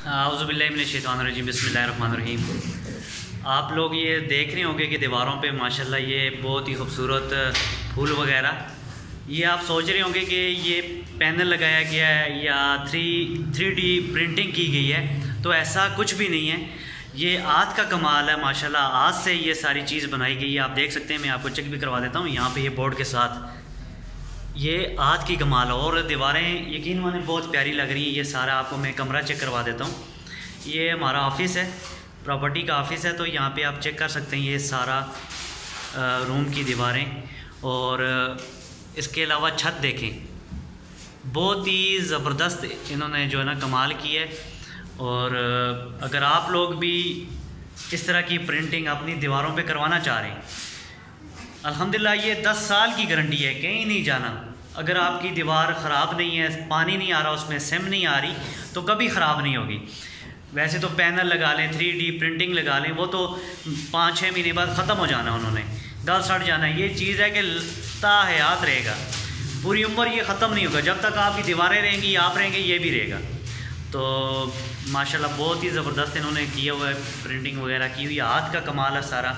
औज़ुबिल्लाहिमिनश्शैतानिर्रजीम बिस्मिल्लाहिर्रहमानिर्रहीम। आप लोग ये देख रहे होंगे कि दीवारों पे माशाल्लाह ये बहुत ही खूबसूरत फूल वगैरह, ये आप सोच रहे होंगे कि ये पैनल लगाया गया है या 3D प्रिंटिंग की गई है, तो ऐसा कुछ भी नहीं है। ये आज का कमाल है माशाल्लाह, आज से ये सारी चीज़ बनाई गई है। आप देख सकते हैं, मैं आपको चेक भी करवा देता हूँ यहाँ पे ये बोर्ड के साथ, ये आज की कमाल है। और दीवारें यकीन माने बहुत प्यारी लग रही हैं। ये सारा आपको मैं कमरा चेक करवा देता हूँ। ये हमारा ऑफिस है, प्रॉपर्टी का ऑफिस है, तो यहाँ पे आप चेक कर सकते हैं ये सारा रूम की दीवारें। और इसके अलावा छत देखें, बहुत ही ज़बरदस्त इन्होंने जो है ना कमाल की है। और अगर आप लोग भी इस तरह की प्रिंटिंग अपनी दीवारों पे करवाना चाह रहे हैं, अल्हम्दुलिल्लाह ये 10 साल की गारंटी है, कहीं नहीं जाना। अगर आपकी दीवार ख़राब नहीं है, पानी नहीं आ रहा उसमें, सिम नहीं आ रही, तो कभी ख़राब नहीं होगी। वैसे तो पैनल लगा लें, 3D प्रिंटिंग लगा लें, वो तो 5-6 महीने बाद ख़त्म हो जाना, उन्होंने गल सड़ जाना। ये चीज़ है कि ताहयात रहेगा, पूरी उम्र ये ख़त्म नहीं होगा। जब तक आपकी दीवारें रहेंगी, आप रहेंगे, ये भी रहेगा। तो माशाल्लाह बहुत ही ज़बरदस्त इन्होंने किया हुआ है, प्रिंटिंग वगैरह की हुई। हाथ का कमाल है सारा।